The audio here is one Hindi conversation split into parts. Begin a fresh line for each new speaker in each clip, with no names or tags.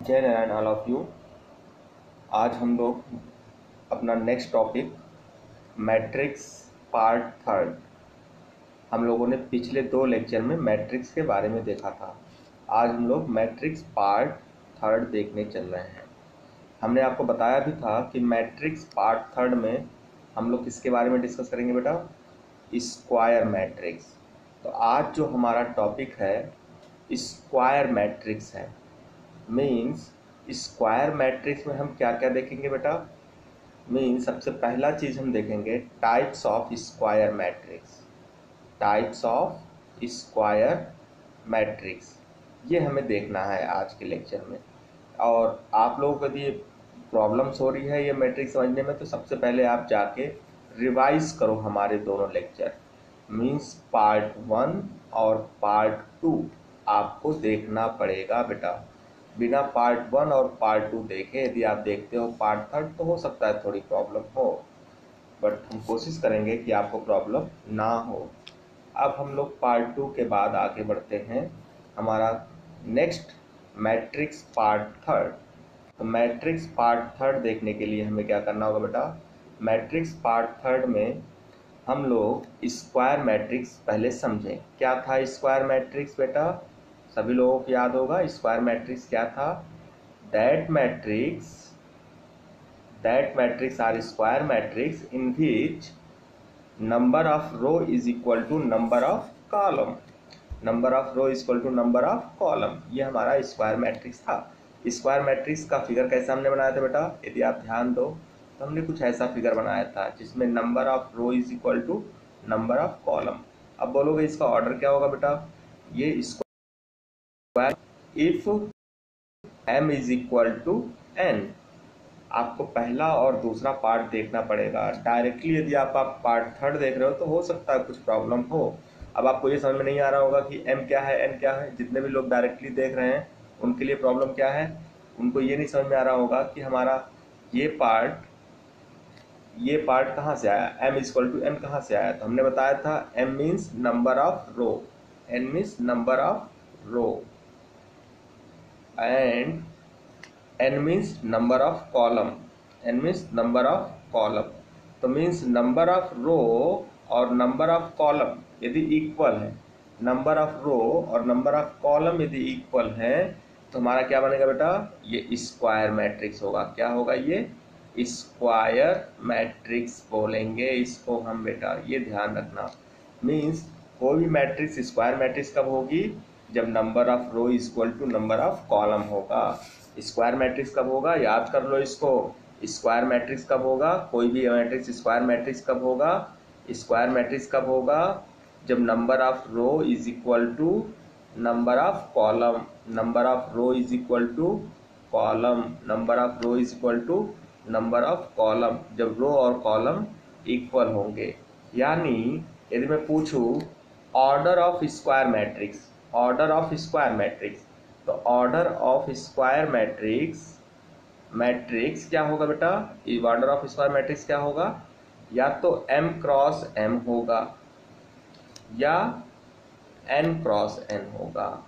जय नारायण ऑल ऑफ यू। आज हम लोग अपना next topic matrix part third. हम लोगों ने पिछले 2 लेक्चर में मैट्रिक्स के बारे में देखा था। आज हम लोग मैट्रिक्स पार्ट थर्ड देखने चल रहे हैं। हमने आपको बताया भी था कि मैट्रिक्स पार्ट थर्ड में हम लोग किसके बारे में डिस्कस करेंगे बेटा, स्क्वायर मैट्रिक्स। तो आज जो हमारा टॉपिक है स्क्वायर मैट्रिक्स है। मीन्स स्क्वायर मैट्रिक्स में हम क्या क्या देखेंगे बेटा, मीन्स सबसे पहला चीज हम देखेंगे types of square matrix. Types of square matrix ये हमें देखना है आज के लेक्चर में। और आप लोगों को यदि प्रॉब्लम्स हो रही है ये मैट्रिक्स समझने में, तो सबसे पहले आप जाके रिवाइज करो हमारे दोनों लेक्चर, मीन्स पार्ट 1 और पार्ट 2 आपको देखना पड़ेगा बेटा। बिना पार्ट 1 और पार्ट 2 देखे यदि आप देखते हो पार्ट थर्ड तो हो सकता है थोड़ी प्रॉब्लम हो, बट हम कोशिश करेंगे कि आपको प्रॉब्लम ना हो। अब हम लोग पार्ट 2 के बाद आगे बढ़ते हैं हमारा नेक्स्ट मैट्रिक्स पार्ट थर्ड। तो मैट्रिक्स पार्ट थर्ड देखने के लिए हमें क्या करना होगा बेटा, मैट्रिक्स पार्ट थर्ड में हम लोग स्क्वायर मैट्रिक्स पहले समझें। क्या था स्क्वायर मैट्रिक्स बेटा, सभी लोगों को याद होगा स्क्वायर मैट्रिक्स क्या था। That matrix are square matrix in which number of row is equal to number of column. Number of row is equal to number of column, ये हमारा स्क्वायर मैट्रिक्स था। स्क्वायर मैट्रिक्स का फिगर कैसे हमने बनाया था बेटा, यदि आप ध्यान दो तो हमने कुछ ऐसा फिगर बनाया था जिसमें number of row is equal to number of column. अब बोलोगे इसका ऑर्डर क्या होगा बेटा, ये square if m is equal to n। आपको पहला और दूसरा पार्ट देखना पड़ेगा। डायरेक्टली यदि आप पार्ट थर्ड देख रहे हो तो हो सकता है कुछ प्रॉब्लम हो। अब आपको ये समझ में नहीं आ रहा होगा कि m क्या है n क्या है। जितने भी लोग डायरेक्टली देख रहे हैं उनके लिए प्रॉब्लम क्या है, उनको ये नहीं समझ में आ रहा होगा कि हमारा ये पार्ट कहाँ से आया, m इक्वल टू n कहाँ से आया। तो हमने बताया था m means number of row, n means number of row and n means number of column, n means number of column. तो मीन्स नंबर ऑफ रो और नंबर ऑफ कॉलम यदि इक्वल है, नंबर ऑफ रो और नंबर ऑफ कॉलम यदि इक्वल है तो हमारा क्या बनेगा बेटा, ये स्क्वायर मैट्रिक्स होगा। क्या होगा, ये स्क्वायर मैट्रिक्स बोलेंगे इसको हम बेटा, ये ध्यान रखना। मीन्स कोई भी मैट्रिक्स स्क्वायर मैट्रिक्स कब होगी, जब number of row is equal to number of column होगा। स्क्वायर मैट्रिक्स कब होगा, याद कर लो इसको। स्क्वायर मैट्रिक्स कब होगा, कोई भी मैट्रिक्स स्क्वायर मैट्रिक्स कब होगा, स्क्वायर मैट्रिक्स कब होगा, जब number of row is equal to number of column. Number of row is equal to column, number of row is equal to number of column, जब रो और कॉलम इक्वल होंगे। यानी यदि मैं पूछूं order of square matrix, order of square matrix, तो ऑर्डर ऑफ स्क्वायर मैट्रिक्स क्या होगा बेटा, ऑर्डर ऑफ स्क्वायर मैट्रिक्स क्या होगा, या तो m क्रॉस m होगा या n क्रॉस n होगा।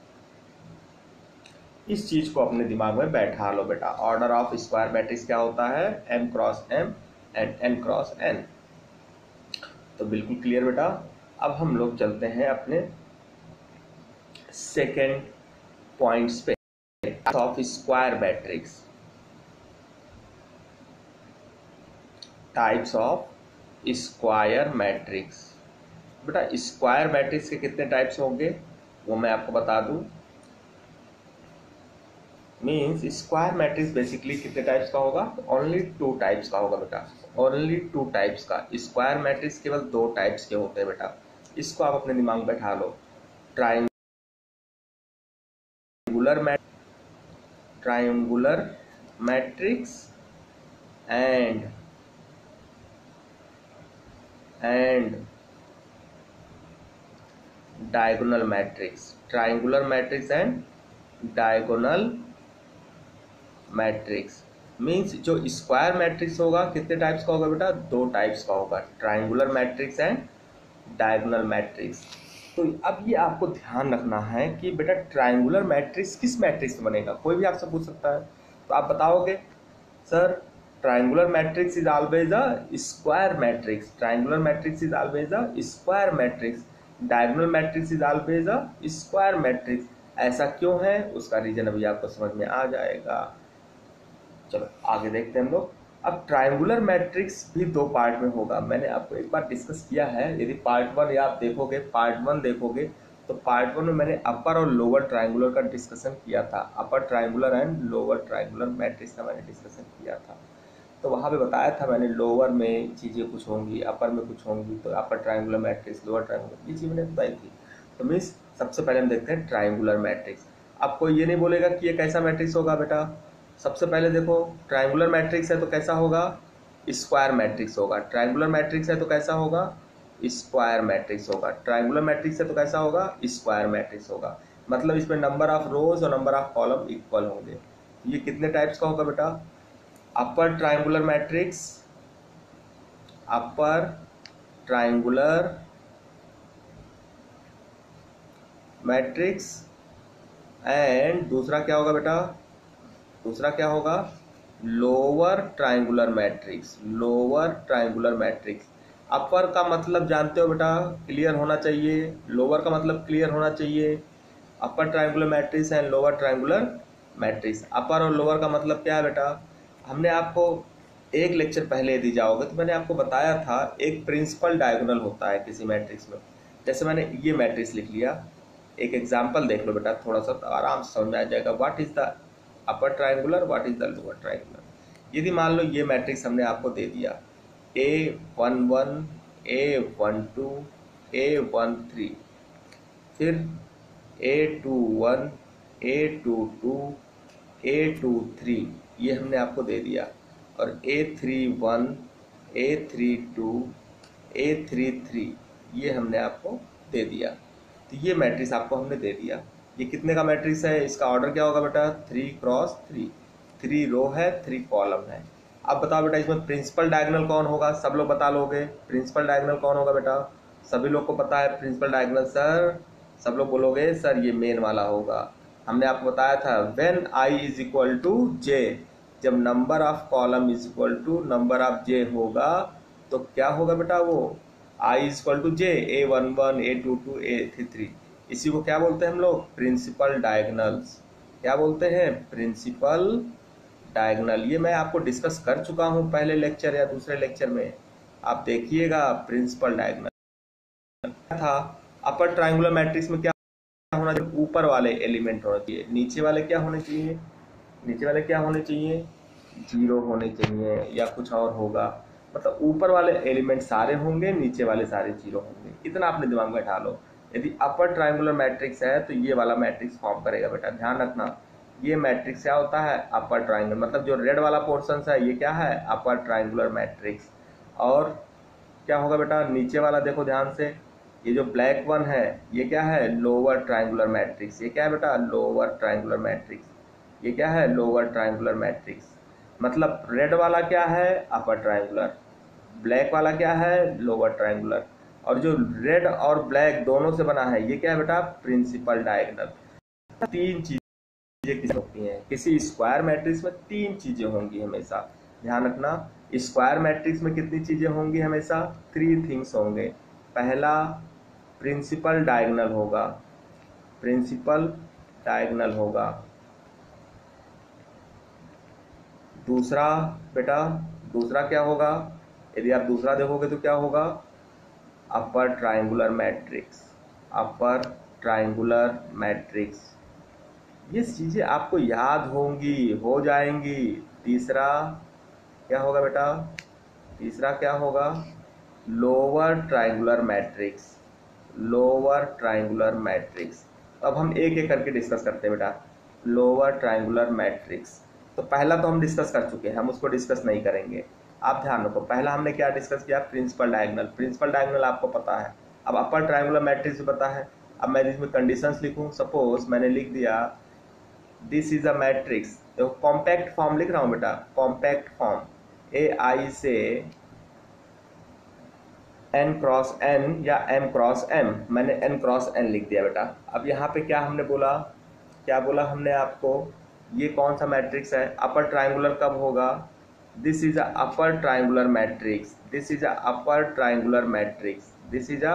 इस चीज को अपने दिमाग में बैठा लो बेटा। ऑर्डर ऑफ स्क्वायर मैट्रिक्स क्या होता है, m cross m and n cross n। तो बिल्कुल क्लियर बेटा। अब हम लोग चलते हैं अपने सेकेंड पॉइंट्स पे, of square matrix. Types of square matrix. बेटा स्क्वायर मैट्रिक्स के कितने टाइप्स होंगे वो मैं आपको बता दूं। मीन्स स्क्वायर मैट्रिक्स बेसिकली कितने टाइप्स का होगा, ओनली 2 टाइप्स का होगा बेटा, ओनली 2 टाइप्स का। स्क्वायर मैट्रिक्स केवल 2 टाइप्स के होते हैं बेटा, इसको आप अपने दिमाग में बैठा लो। Triangular matrix and diagonal matrix. Triangular matrix and diagonal matrix. Means जो स्क्वायर मैट्रिक्स होगा कितने टाइप्स का होगा बेटा, 2 टाइप्स का होगा, triangular matrix and diagonal matrix. तो अब ये आपको ध्यान रखना है कि बेटा ट्रायंगुलर मैट्रिक्स किस मैट्रिक्स में बनेगा, कोई भी आपसे पूछ सकता है। तो आप बताओगे sir triangular matrix is always a square matrix, triangular matrix is always a square matrix, diagonal matrix is always a square matrix. ऐसा क्यों है उसका रीजन अभी आपको समझ में आ जाएगा। चलो आगे देखते हैं हम लोग। अब ट्रायंगुलर मैट्रिक्स भी दो पार्ट में होगा, मैंने आपको एक बार डिस्कस किया है। यदि पार्ट 1 या आप देखोगे पार्ट 1 देखोगे तो पार्ट 1 में मैंने अपर और लोअर ट्रायंगुलर का डिस्कशन किया था, upper triangular and lower triangular matrix का मैंने डिस्कशन किया था। तो वहाँ पे बताया था मैंने लोअर में चीज़ें कुछ होंगी, अपर में कुछ होंगी, तो अपर ट्रायंगुलर मैट्रिक्स, लोअर ट्रायंगुलर, ये चीज़ मैंने बताई थी। तो मीन्स सबसे पहले हम देखते हैं ट्रायंगुलर मैट्रिक्स। अब कोई ये नहीं बोलेगा कि ये कैसा मैट्रिक्स होगा बेटा। सबसे पहले देखो ट्रायंगुलर मैट्रिक्स है तो कैसा होगा, स्क्वायर मैट्रिक्स होगा। ट्रायंगुलर मैट्रिक्स है तो कैसा होगा, स्क्वायर मैट्रिक्स होगा। ट्रायंगुलर मैट्रिक्स है तो कैसा होगा, स्क्वायर मैट्रिक्स होगा। मतलब इसमें नंबर ऑफ रोज और नंबर ऑफ कॉलम इक्वल होंगे। ये कितने टाइप्स का होगा बेटा, upper triangular matrix, upper triangular matrix, and दूसरा क्या होगा बेटा, दूसरा क्या होगा, lower triangular matrix, lower triangular matrix. Upper का मतलब जानते हो बेटा, क्लियर होना चाहिए, लोअर का मतलब क्लियर होना चाहिए। Upper triangular matrix and lower triangular matrix. Upper और लोअर का मतलब क्या है बेटा, हमने आपको एक लेक्चर पहले यदि जाओगे तो मैंने आपको बताया था एक प्रिंसिपल डायगोनल होता है किसी मैट्रिक्स में। जैसे मैंने ये मैट्रिक्स लिख लिया, एक एग्जाम्पल देख लो बेटा थोड़ा सा तो आराम से समझ में आ जाएगा what is the upper triangular, what is the lower triangular. यदि मान लो ये मैट्रिक्स हमने आपको दे दिया A11, A12, A13, फिर A21, A22, A23, ये हमने आपको दे दिया, और A31, A32, A33 ये हमने आपको दे दिया। तो ये मैट्रिक्स आपको हमने दे दिया। ये कितने का मैट्रिक्स है, इसका ऑर्डर क्या होगा बेटा, 3x3, 3 रो है 3 कॉलम है। अब बताओ बेटा इसमें प्रिंसिपल डायगोनल कौन होगा, सब लोग बता लोगे प्रिंसिपल डायगोनल कौन होगा बेटा, सभी लोग को पता है प्रिंसिपल डायगोनल सर, सब लोग बोलोगे सर ये मेन वाला होगा। हमने आपको बताया था when i is equal to j, जब number of column is equal to number of j होगा तो क्या होगा बेटा, वो i is equal to j, A11, A22, A33। इसी को क्या बोलते हैं हम लोग, प्रिंसिपल डायगोनल्स। क्या बोलते हैं, प्रिंसिपल डायगोनल। ये मैं आपको डिस्कस कर चुका हूं पहले लेक्चर या दूसरे लेक्चर में, आप देखिएगा प्रिंसिपल डायगोनल था। अपर ट्रायंगुलर मैट्रिक्स में क्या होना चाहिए, ऊपर वाले एलिमेंट होना चाहिए, नीचे वाले क्या होने चाहिए, नीचे वाले क्या होने चाहिए, जीरो होने चाहिए या कुछ और होगा। मतलब ऊपर वाले एलिमेंट सारे होंगे, नीचे वाले सारे जीरो होंगे, इतना अपने दिमाग में बैठा लो। यदि अपर ट्रायंगुलर मैट्रिक्स है तो ये वाला मैट्रिक्स फॉर्म करेगा बेटा, ध्यान रखना। ये मैट्रिक्स क्या होता है, अपर ट्रायंगुलर, मतलब जो रेड वाला पोर्शन है ये क्या है, अपर ट्रायंगुलर मैट्रिक्स। और क्या होगा बेटा, नीचे वाला देखो ध्यान से, ये जो ब्लैक वन है ये क्या है, लोअर ट्रायंगुलर मैट्रिक्स। ये क्या है बेटा, लोअर ट्रायंगुलर मैट्रिक्स। ये क्या है, लोअर ट्रायंगुलर मैट्रिक्स। मतलब रेड वाला क्या है, अपर ट्रायंगुलर, ब्लैक वाला क्या है, लोअर ट्रायंगुलर, और जो रेड और ब्लैक दोनों से बना है ये क्या है बेटा, प्रिंसिपल डायगोनल। तीन चीजें किस होती हैं, किसी स्क्वायर मैट्रिक्स में तीन चीजें होंगी हमेशा, ध्यान रखना। स्क्वायर मैट्रिक्स में कितनी चीजें होंगी हमेशा, 3 थिंग्स होंगे। पहला प्रिंसिपल डायगोनल होगा, प्रिंसिपल डायगोनल होगा। दूसरा बेटा, दूसरा क्या होगा, यदि आप दूसरा देखोगे तो क्या होगा, अपर triangular matrix, upper triangular matrix. ये चीजें आपको याद होंगी, हो जाएंगी। तीसरा क्या होगा बेटा, तीसरा क्या होगा, lower triangular matrix, lower triangular matrix. तो अब हम एक एक करके डिस्कस करते हैं बेटा। लोअर ट्रायंगुलर मैट्रिक्स, तो पहला तो हम डिस्कस कर चुके हैं, हम उसको डिस्कस नहीं करेंगे। आप ध्यान रखो, पहला हमने क्या डिस्कस किया, प्रिंसिपल डायगोनल। प्रिंसिपल डायगोनल आपको पता है, अब अपर ट्रायंगुलर मैट्रिक्स भी पता है। अब मैं इसमें कंडीशंस लिखूं, सपोज मैंने लिख दिया दिस इज अ मैट्रिक्स, देखो कॉम्पैक्ट फॉर्म लिख रहा हूं बेटा, कॉम्पैक्ट फॉर्म, AI से n क्रॉस n या m क्रॉस m, मैंने n क्रॉस n लिख दिया बेटा। अब यहाँ पे क्या हमने बोला, क्या बोला हमने आपको, ये कौन सा मैट्रिक्स है, अपर ट्राइंगुलर कब होगा, this is a upper triangular matrix, this is a upper triangular matrix, this is a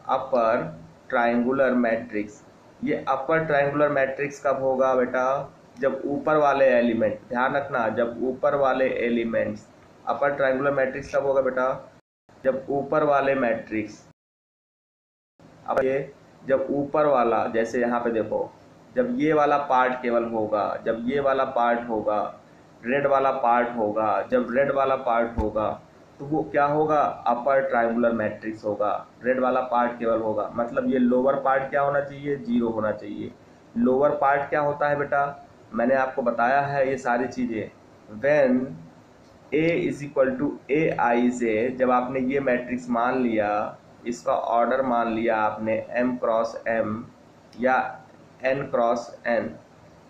upper triangular matrix. ये अपर ट्राइंगुलर मैट्रिक्स कब होगा बेटा, जब ऊपर वाले एलिमेंट, ध्यान रखना, जब ऊपर वाले एलिमेंट्स, अपर ट्राइंगुलर मैट्रिक्स कब होगा बेटा, जब ऊपर वाले मैट्रिक्स, अब ये जब ऊपर वाला, जैसे यहाँ पे देखो, जब ये वाला पार्ट केवल होगा, जब ये वाला पार्ट होगा, रेड वाला पार्ट होगा, जब रेड वाला पार्ट होगा तो वो क्या होगा, अपर ट्राइंगुलर मैट्रिक्स होगा, रेड वाला पार्ट केवल होगा। मतलब ये लोअर पार्ट क्या होना चाहिए, जीरो होना चाहिए। लोअर पार्ट क्या होता है बेटा, मैंने आपको बताया है ये सारी चीज़ें। When A is equal to A I J, जब आपने ये मैट्रिक्स मान लिया, इसका ऑर्डर मान लिया आपने m क्रॉस m या n क्रॉस n,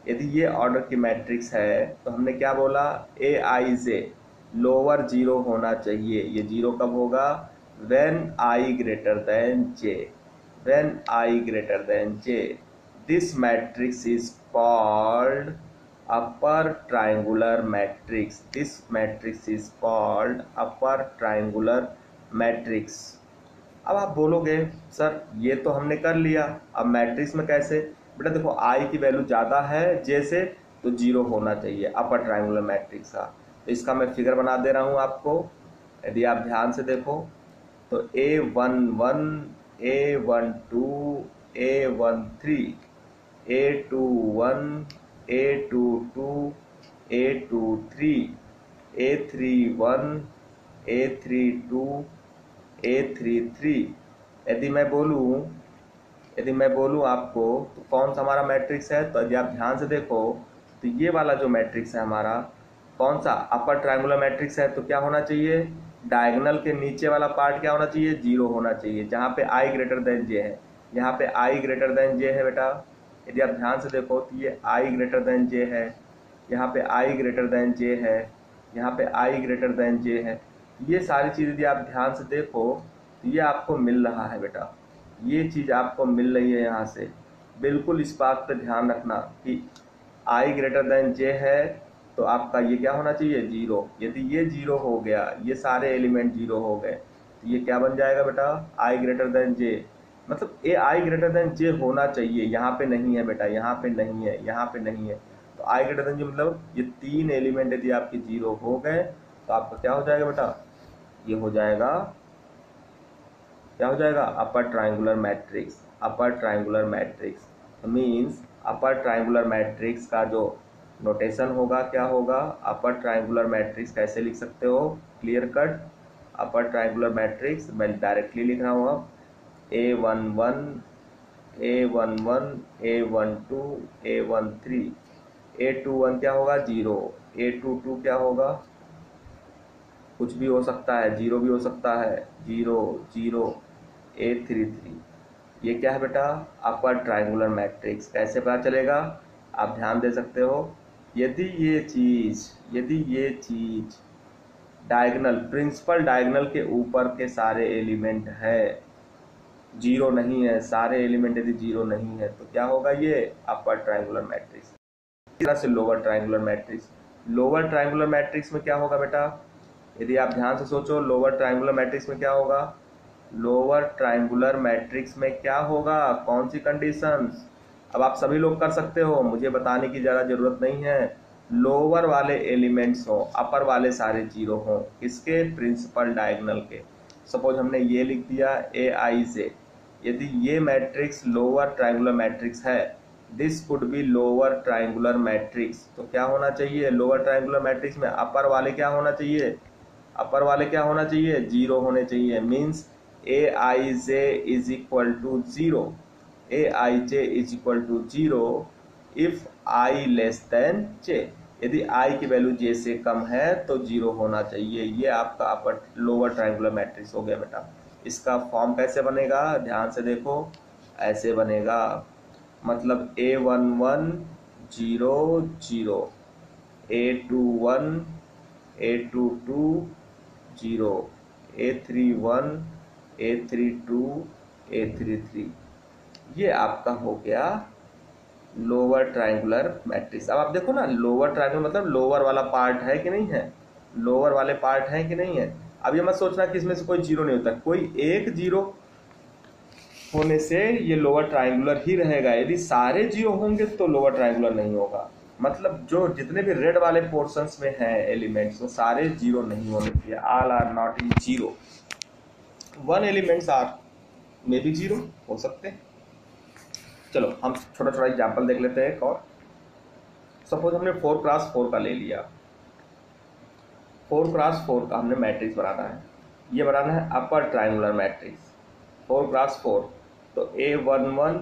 यदि ये ऑर्डर की मैट्रिक्स है तो हमने क्या बोला, ए आई जे लोअर जीरो होना चाहिए। ये जीरो कब होगा, when I greater than J, when I greater than J, this matrix is called upper triangular matrix, this matrix is called upper triangular matrix। अब आप बोलोगे सर ये तो हमने कर लिया, अब मैट्रिक्स में कैसे, बेटा देखो आई की वैल्यू ज़्यादा है जे से, तो जीरो होना चाहिए अपर ट्राइंगुलर मैट्रिक्स का। तो इसका मैं फिगर बना दे रहा हूँ आपको, यदि आप ध्यान से देखो तो A11, A12, A13, A21, A22, A23, A31, A32, A33। यदि मैं बोलूँ आपको तो कौन सा हमारा मैट्रिक्स है, तो यदि आप ध्यान से देखो तो ये वाला जो मैट्रिक्स है हमारा, कौन सा अपर ट्रायंगुलर मैट्रिक्स है, तो क्या होना चाहिए, डायगोनल के नीचे वाला पार्ट क्या होना चाहिए, जीरो होना चाहिए, जहाँ पे आई ग्रेटर देन जे है। यहाँ पे आई ग्रेटर देन जे है बेटा, यदि आप ध्यान से देखो तो ये आई ग्रेटर देन जे है, यहाँ पे आई ग्रेटर देन जे है, यहाँ पे आई ग्रेटर देन जे है। ये सारी चीज़ यदि आप ध्यान से देखो तो ये आपको मिल रहा है बेटा, ये चीज़ आपको मिल रही है यहाँ से। बिल्कुल इस बात पे ध्यान रखना कि आई ग्रेटर देन जे है तो आपका ये क्या होना चाहिए, जीरो। यदि ये जीरो हो गया, ये सारे एलिमेंट जीरो हो गए, तो ये क्या बन जाएगा बेटा, आई ग्रेटर देन जे। मतलब ए आई ग्रेटर देन जे होना चाहिए, यहाँ पे नहीं है बेटा, यहाँ पे नहीं है, यहाँ पे नहीं है। तो आई ग्रेटर देन जे मतलब ये तीन एलिमेंट यदि आपके जीरो हो गए तो आपका क्या हो जाएगा बेटा, ये हो जाएगा, क्या हो जाएगा, upper triangular matrix. Upper triangular matrix means upper triangular matrix का जो नोटेशन होगा क्या होगा, अपर ट्राइंगुलर मैट्रिक्स कैसे लिख सकते हो, clear cut. Upper triangular matrix मैं डायरेक्टली लिख रहा हूँ अब, A11, A11, A12, A13, A21 क्या होगा, जीरो, A22 क्या होगा, कुछ भी हो सकता है, जीरो भी हो सकता है, जीरो जीरो, A33। ये क्या है बेटा, अपर ट्राइंगुलर मैट्रिक्स। कैसे पता चलेगा, आप ध्यान दे सकते हो, यदि ये चीज डायगोनल, प्रिंसिपल डायगोनल के ऊपर के सारे एलिमेंट है जीरो नहीं है, सारे एलिमेंट यदि जीरो नहीं है तो क्या होगा, ये अपर ट्राइंगुलर मैट्रिक्स। इस तरह से lower triangular matrix, lower triangular matrix में क्या होगा बेटा, यदि आप ध्यान से सोचो लोअर ट्राइंगुलर मैट्रिक्स में क्या होगा, लोअर ट्राइंगुलर मैट्रिक्स में क्या होगा, कौन सी कंडीशंस, अब आप सभी लोग कर सकते हो, मुझे बताने की ज़्यादा जरूरत नहीं है। लोअर वाले एलिमेंट्स हो, अपर वाले सारे जीरो हो, किसके, प्रिंसिपल डायगोनल के। सपोज हमने ये लिख दिया ए आई से, यदि ये मैट्रिक्स लोअर ट्राइंगुलर मैट्रिक्स है, this could be lower triangular matrix, तो क्या होना चाहिए, लोअर ट्राइंगुलर मैट्रिक्स में अपर वाले क्या होना चाहिए, अपर वाले क्या होना चाहिए, जीरो होने चाहिए। Means A I J is equal to zero, A I J is equal to zero if I less than J, यदि आई की वैल्यू जे से कम है तो जीरो होना चाहिए। ये आपका अपर लोअर ट्राइंगुलर मैट्रिक्स हो गया बेटा। इसका फॉर्म कैसे बनेगा, ध्यान से देखो, ऐसे बनेगा, मतलब A11 zero zero, A21, A22 zero, A31, A32 A33, ये आपका हो गया लोअर ट्रायंगुलर मैट्रिक्स। अब आप देखो ना, लोअर ट्रायंगुलर मतलब लोअर वाला पार्ट है कि नहीं है, लोअर वाले पार्ट है कि नहीं है। अब ये मत सोचना कि इसमें से कोई जीरो नहीं होता, कोई एक जीरो होने से ये लोअर ट्रायंगुलर ही रहेगा। यदि सारे जीरो होंगे तो लोअर ट्रायंगुलर नहीं होगा। मतलब जो जितने भी रेड वाले पोर्शंस में हैं एलिमेंट्स, वो सारे जीरो नहीं होने चाहिए। All are not in zero. One elements are may be zero हो सकते हैं। चलो हम छोटा छोटा एग्जाम्पल देख लेते हैं एक और। सपोज हमने 4x4 का ले लिया, 4x4 का हमने मैट्रिक्स बनाना है। ये बनाना है अपर ट्रायंगुलर मैट्रिक्स 4x4। तो A11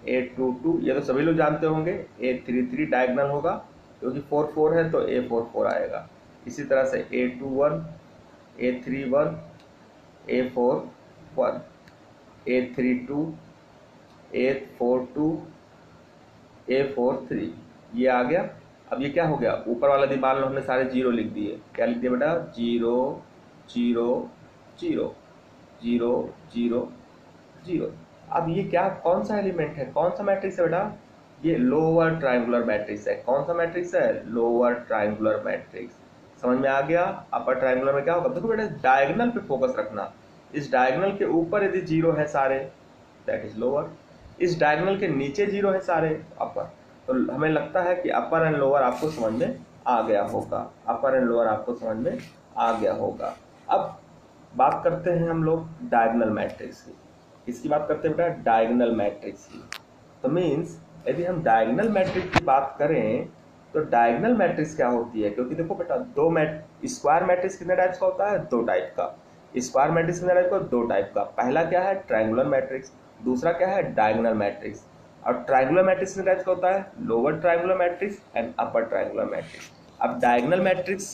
A22 ये तो सभी लोग जानते होंगे। A33 डायगोनल होगा क्योंकि 4 4 है तो A44 आएगा। इसी तरह से A21 A31 A41 A32 A42 A43 ये आ गया। अब ये क्या हो गया, ऊपर वाला मान लो हमने सारे जीरो लिख दिए। क्या लिख दिया बेटा, 0 0 0 0 0 0। अब ये क्या, कौन सा एलिमेंट है, कौन सा मैट्रिक्स है बेटा, ये लोअर ट्रायंगुलर मैट्रिक्स है। कौन सा मैट्रिक्स है, लोअर ट्रायंगुलर मैट्रिक्स। समझ में आ गया। अपर ट्रायंगुलर में क्या होगा, देखो बेटा डायगोनल पे फोकस रखना। इस डायगोनल के ऊपर यदि जीरो है सारे, दैट इज लोअर। इस डायगोनल के नीचे जीरो है सारे, अपर। तो हमें लगता है कि अपर एंड लोअर आपको समझ में आ गया होगा। अपर एंड लोअर आपको समझ में आ गया होगा। अब बात करते हैं हम लोग डायगोनल मैट्रिक्स की। किसकी बात करते हैं बेटा, डायगोनल मैट्रिक्स की। तो मीन्स यदि हम डायगोनल मैट्रिक्स की बात करें तो डायगोनल मैट्रिक्स क्या होती है, क्योंकि देखो बेटा स्क्वायर मैट्रिक्स कितने टाइप्स का होता है, दो टाइप का। स्क्वायर मैट्रिक्स कितने टाइप का, दो टाइप का। पहला क्या है, ट्रायंगुलर मैट्रिक्स। दूसरा क्या है, डायगोनल मैट्रिक्स। और ट्रायंगुलर मैट्रिक्स कितने टाइप्स का होता है, lower triangular matrix and upper triangular matrix. अब डायगोनल मैट्रिक्स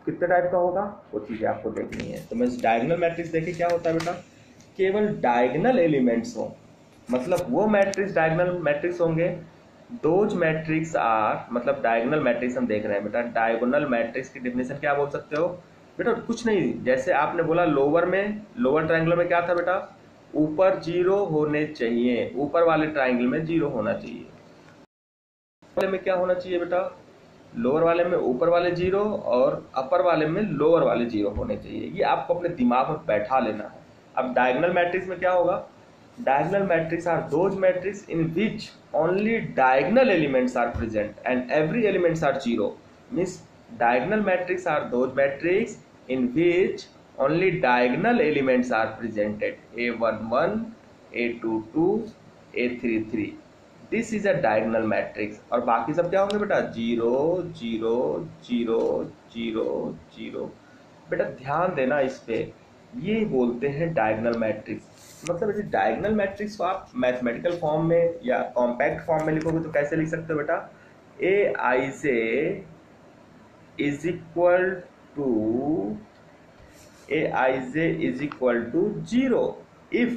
कितने टाइप का होगा, वो चीजें आपको देखनी है। तो मैं डायगोनल मैट्रिक्स देखिए क्या होता है बेटा, केवल डायगोनल एलिमेंट्स हो, मतलब वो मैट्रिक्स डायगोनल मैट्रिक्स होंगे। दोज मैट्रिक्स आर, मतलब डायगोनल मैट्रिक्स हम देख रहे हैं बेटा। डायगोनल मैट्रिक्स की डेफिनेशन क्या बोल सकते हो बेटा, कुछ नहीं, जैसे आपने बोला लोअर में, लोअर ट्रायंगल में क्या था बेटा, ऊपर जीरो होने चाहिए, ऊपर वाले ट्रायंगल में जीरो होना चाहिए। वाले में क्या होना चाहिए बेटा, लोअर वाले में ऊपर वाले जीरो और अपर वाले में लोअर वाले जीरो होने चाहिए। ये आपको अपने दिमाग में बैठा लेना है। अब डायगोनल मैट्रिक्स में क्या होगा, diagonal matrix are those matrix in which only diagonal elements are present and every elements are zero. Means diagonal matrix are those matrix in which only diagonal elements are presented, A11 A22 A33। This is a diagonal matrix. और बाकी सब क्या होंगे बेटा, 0 0 0 0 0। बेटा ध्यान देना इस पे, ये बोलते हैं डायगोनल मैट्रिक्स। मतलब इस डायगोनल मैट्रिक्स को आप मैथमेटिकल फॉर्म में या कॉम्पैक्ट फॉर्म में लिखोगे तो कैसे लिख सकते हो बेटा, Aij is equal to Aij is equal to 0 if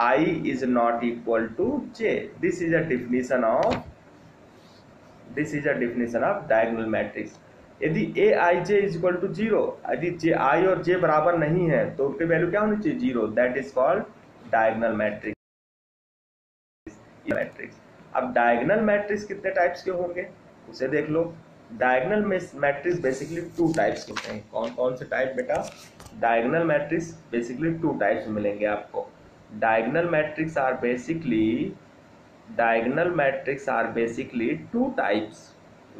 I is not equal to j। This is a definition of diagonal matrix। यदि Aij is equal to 0, यदि I और j बराबर नहीं है तो उनकी वैल्यू क्या होनी चाहिए, 0। That is called diagonal matrix. अब डायगोनल मैट्रिक्स कितने टाइप्स के होंगे उसे देख लो। Diagonal matrix basically two types होते हैं। कौन कौन से टाइप बेटा, diagonal matrix basically two types मिलेंगे आपको। Diagonal matrix are basically two types.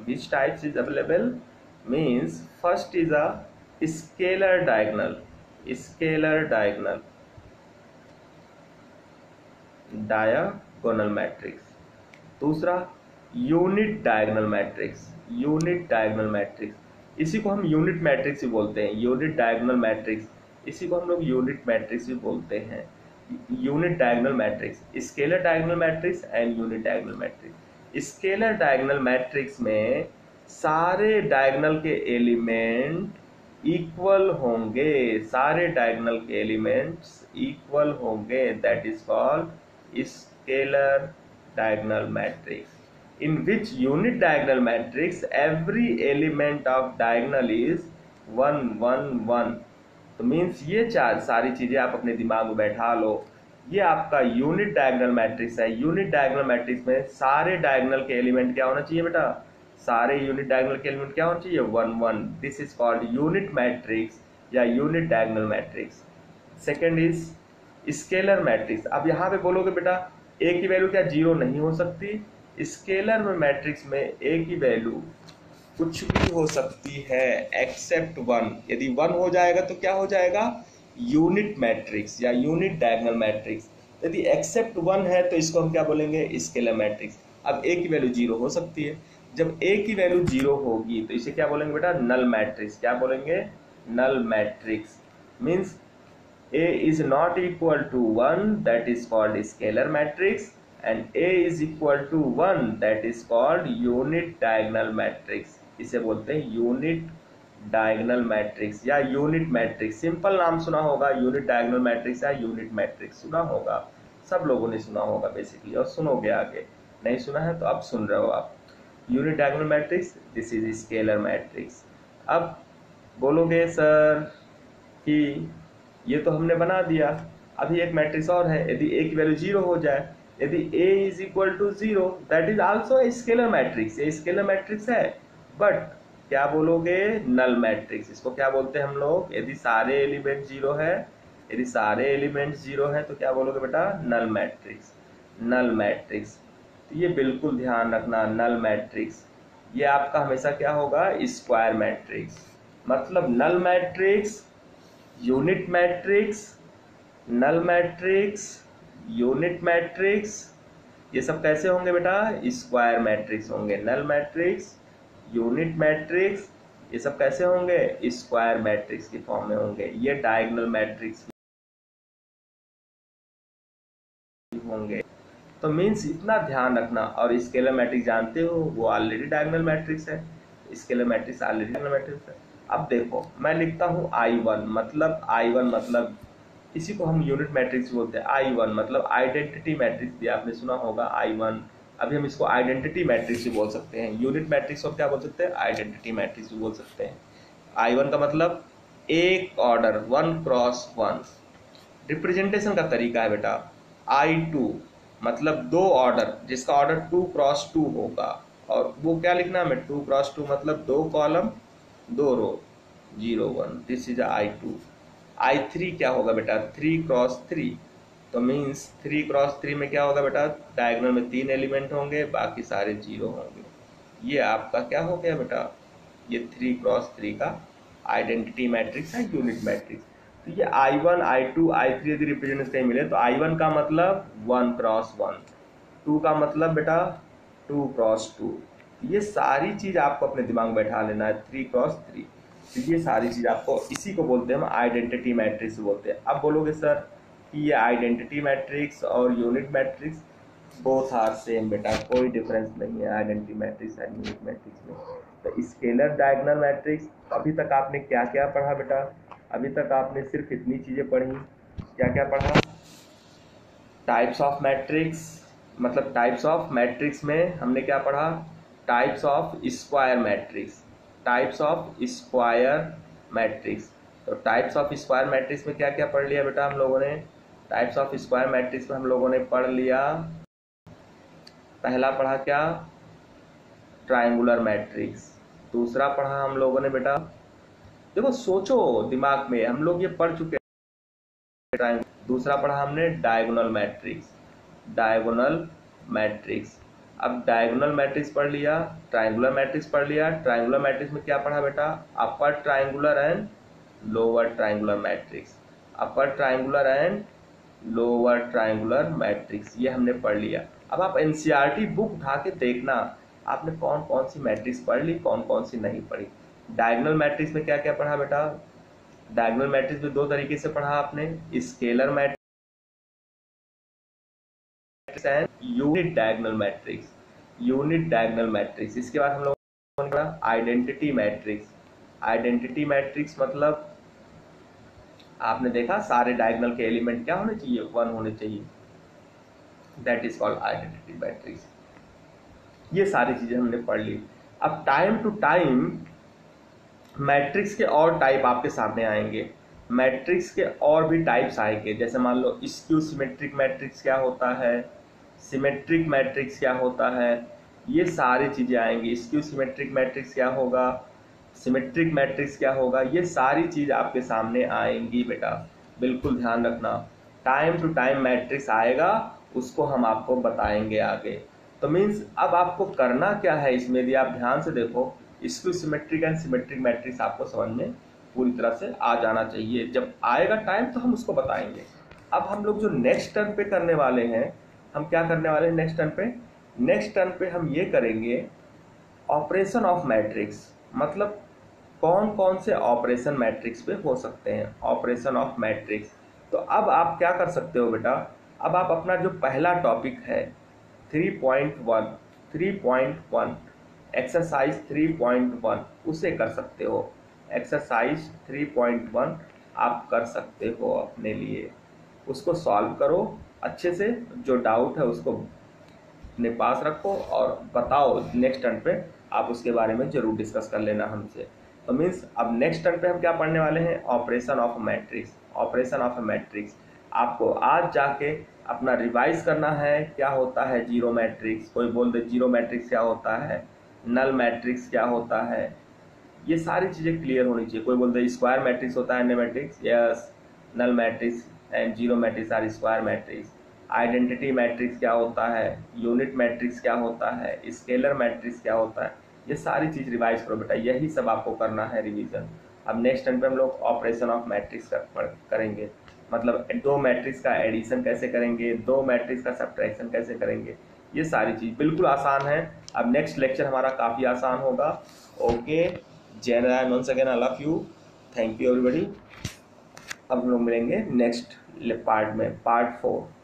Which types is available, means first is a scalar diagonal matrix. दूसरा यूनिट डायगोनल मैट्रिक्स। इसी को हम यूनिट मैट्रिक्स भी बोलते हैं, यूनिट डायगोनल मैट्रिक्स। इसी को हम लोग यूनिट मैट्रिक्स भी बोलते हैं। Unit diagonal matrix, scalar diagonal matrix and unit diagonal matrix. Scalar diagonal matrix में सारे डायगोनल के एलिमेंट इक्वल होंगे, सारे डायगोनल के एलिमेंट्स इक्वल होंगे। That is called scalar diagonal matrix, in which unit diagonal matrix every element of diagonal is 1 1 1 तो मीन्स ये चार सारी चीज़ें आप अपने दिमाग में बैठा लो। ये आपका यूनिट डायगोनल मैट्रिक्स है। यूनिट डायगोनल मैट्रिक्स में सारे डायगोनल के एलिमेंट क्या होना चाहिए बेटा? सारे यूनिट डायगोनल के एलिमेंट क्या होना चाहिए? 1 1। This is called unit matrix या unit diagonal matrix. Second is scalar matrix. अब यहाँ पे बोलोगे बेटा ए की वैल्यू क्या जीरो नहीं हो सकती? स्केलर में मैट्रिक्स में ए की वैल्यू कुछ भी हो सकती है एक्सेप्ट वन। यदि वन हो जाएगा तो क्या हो जाएगा? यूनिट मैट्रिक्स या यूनिट डायगोनल मैट्रिक्स। यदि एक्सेप्ट वन है तो इसको हम क्या बोलेंगे? Scalar matrix. अब ए की वैल्यू जीरो हो सकती है। जब ए की वैल्यू जीरो होगी तो इसे क्या बोलेंगे बेटा? Null matrix. क्या बोलेंगे? Null matrix. Means A is not equal to 1, that is called scalar matrix, and A is equal to 1, that is called unit diagonal matrix. इसे बोलते हैं यूनिट डायगोनल मैट्रिक्स या यूनिट मैट्रिक्स। सिंपल नाम सुना होगा, यूनिट डायगोनल मैट्रिक्स या यूनिट मैट्रिक्स सुना होगा, सब लोगों ने सुना होगा बेसिकली, और सुनोगे आगे। नहीं सुना है तो अब सुन रहे हो आप। Unit diagonal matrix, this is scalar matrix. अब बोलोगे सर कि ये तो हमने बना दिया, अभी एक मैट्रिक्स और है। यदि ए की वैल्यू जीरो हो जाए, यदि a is equal to zero, that is also a scalar matrix. ये स्केलर मैट्रिक्स है, बट क्या बोलोगे? Null matrix. इसको क्या बोलते हैं हम लोग? यदि सारे एलिमेंट जीरो है, यदि सारे एलिमेंट जीरो है तो क्या बोलोगे बेटा? Null matrix. Null matrix. तो ये बिल्कुल ध्यान रखना, नल मैट्रिक्स ये आपका हमेशा क्या होगा? Square matrix. मतलब null matrix, unit matrix, null matrix, unit matrix, ये सब कैसे होंगे बेटा? स्क्वायर मैट्रिक्स होंगे। नल मैट्रिक्स, यूनिट मैट्रिक्स, ये सब कैसे होंगे? स्क्वायर मैट्रिक्स की फॉर्म में होंगे। ये डायगोनल मैट्रिक्स होंगे। तो मीन्स इतना ध्यान रखना। और स्केलर मैट्रिक्स जानते हो, वो ऑलरेडी डायगोनल मैट्रिक्स है। Scalar matrix already diagonal matrix है। अब देखो मैं लिखता हूँ I1, मतलब I1 मतलब इसी को हम यूनिट मैट्रिक्स बोलते हैं। I1 मतलब आइडेंटिटी मैट्रिक्स भी आपने सुना होगा, I1। अभी हम इसको आइडेंटिटी मैट्रिक्स भी बोल सकते हैं। यूनिट मैट्रिक्स को क्या बोल सकते हैं? आइडेंटिटी मैट्रिक्स भी बोल सकते हैं। I1 का मतलब एक ऑर्डर, 1 क्रॉस 1। रिप्रेजेंटेशन का तरीका है बेटा। I2 मतलब दो ऑर्डर, जिसका ऑर्डर 2 क्रॉस 2 होगा। और वो क्या लिखना है हमें? 2 क्रॉस 2 मतलब दो कॉलम दो रो, 0 1। This is I2। I3 क्या होगा बेटा? 3 क्रॉस 3। तो मीन्स 3 क्रॉस 3 में क्या होगा बेटा? डायगोनल में 3 एलिमेंट होंगे, बाकी सारे 0 होंगे। ये आपका क्या हो गया बेटा? ये 3 क्रॉस 3 का आइडेंटिटी मैट्रिक्स है, यूनिट मैट्रिक्स। तो ये I1 I2 I3 यदि रिप्रेजेंटेशन कहीं मिले तो I1 का मतलब 1 क्रॉस 1, 2 का मतलब बेटा 2 क्रॉस 2। ये सारी चीज आपको अपने दिमाग में बैठा लेना है, 3 क्रॉस 3। तो ये सारी चीज आपको, इसी को बोलते हैं हम आइडेंटिटी मैट्रिक्स बोलते हैं। अब बोलोगे सर कि ये आइडेंटिटी मैट्रिक्स और unit matrix both are same बेटा, कोई डिफरेंस नहीं है आइडेंटिटी मैट्रिक्स और यूनिट मैट्रिक्स में। तो स्केलर डायगोनल मैट्रिक्स, अभी तक आपने क्या क्या पढ़ा बेटा? अभी तक आपने सिर्फ इतनी चीजें पढ़ी। क्या क्या पढ़ा? टाइप्स ऑफ मैट्रिक्स, मतलब टाइप्स ऑफ मैट्रिक्स में हमने क्या पढ़ा? Types of square matrix, types of square matrix. तो टाइप्स ऑफ स्क्वायर मैट्रिक्स में क्या क्या पढ़ लिया बेटा हम लोगों ने? टाइप्स ऑफ स्क्वायर मैट्रिक्स में हम लोगों ने पढ़ लिया, पहला पढ़ा क्या? Triangular matrix. दूसरा पढ़ा हम लोगों ने बेटा, देखो सोचो दिमाग में, हम लोग ये पढ़ चुके हैं। दूसरा पढ़ा हमने डायगोनल मैट्रिक्स, डायगोनल मैट्रिक्स। अब डायगोनल मैट्रिक्स पढ़ लिया, ट्रायंगुलर मैट्रिक्स पढ़ लिया। ट्रायंगुलर मैट्रिक्स में क्या पढ़ा बेटा? Upper triangular and lower triangular matrix, upper triangular and lower triangular matrix, ये हमने पढ़ लिया। अब आप एनसीईआरटी बुक उठा के देखना, आपने कौन कौन सी मैट्रिक्स पढ़ ली, कौन कौन सी नहीं पढ़ी। डायगोनल मैट्रिक्स में क्या क्या पढ़ा बेटा? डायगोनल मैट्रिक्स में दो तरीके से पढ़ा आपने, scalar matrix and unit diagonal matrix, unit diagonal matrix. इसके बाद हम लोगों ने पढ़ा आइडेंटिटी मैट्रिक्स। आइडेंटिटी मैट्रिक्स मतलब आपने देखा सारे डायगोनल के एलिमेंट क्या होने चाहिए? 1 होने चाहिए, that is called identity matrix. ये सारी चीजें हमने पढ़ ली। अब टाइम टू टाइम मैट्रिक्स के और टाइप आपके सामने आएंगे। मैट्रिक्स के और भी टाइप्स आएंगे, जैसे मान लो स्क्यू सिमेट्रिक मैट्रिक्स क्या होता है, सिमेट्रिक मैट्रिक्स क्या होता है, ये सारी चीज़ें आएंगी। स्क्यू सिमेट्रिक मैट्रिक्स क्या होगा, सिमेट्रिक मैट्रिक्स क्या होगा, ये सारी चीज़ आपके सामने आएंगी बेटा, बिल्कुल ध्यान रखना। टाइम टू टाइम मैट्रिक्स आएगा, उसको हम आपको बताएंगे आगे। तो मीन्स अब आपको करना क्या है इसमें, यदि आप ध्यान से देखो, skew symmetric and symmetric matrix आपको समझ में पूरी तरह से आ जाना चाहिए। जब आएगा टाइम तो हम उसको बताएंगे। अब हम लोग जो नेक्स्ट टर्न पे करने वाले हैं, हम क्या करने वाले हैं नेक्स्ट टर्न पे, नेक्स्ट टर्न पे हम ये करेंगे ऑपरेशन ऑफ मैट्रिक्स, मतलब कौन कौन से ऑपरेशन मैट्रिक्स पे हो सकते हैं, ऑपरेशन ऑफ मैट्रिक्स। तो अब आप क्या कर सकते हो बेटा, अब आप अपना जो पहला टॉपिक है 3.1 एक्सरसाइज 3.1 उसे कर सकते हो। एक्सरसाइज 3.1 आप कर सकते हो अपने लिए, उसको सॉल्व करो अच्छे से, जो डाउट है उसको अपने पास रखो और बताओ। नेक्स्ट टर्न पे आप उसके बारे में जरूर डिस्कस कर लेना हमसे। तो मीन्स अब नेक्स्ट टर्न पे हम क्या पढ़ने वाले हैं, operation of matrix. Operation of matrix आपको आज जाके अपना रिवाइज करना है। क्या होता है जीरो मैट्रिक्स, कोई बोल दे जीरो मैट्रिक्स क्या होता है, नल मैट्रिक्स क्या होता है, ये सारी चीज़ें क्लियर होनी चाहिए। कोई बोलते हैं स्क्वायर मैट्रिक्स होता है, matrix, yes, null matrix and zero matrix are square matrix. Identity matrix क्या होता है, यूनिट मैट्रिक्स क्या होता है, स्केलर मैट्रिक्स क्या होता है, ये सारी चीज़ रिवाइज करो बेटा, यही सब आपको करना है रिवीजन। अब नेक्स्ट टाइम पे हम लोग ऑपरेशन ऑफ मैट्रिक्स करेंगे, मतलब दो मैट्रिक्स का एडिशन कैसे करेंगे, दो मैट्रिक्स का सब्ट्रैक्शन कैसे करेंगे, ये सारी चीज़ बिल्कुल आसान है। अब नेक्स्ट लेक्चर हमारा काफ़ी आसान होगा। Okay, Jai Narayan, once again I love you, thank you everybody. अब हम लोग मिलेंगे नेक्स्ट पार्ट में, पार्ट 4।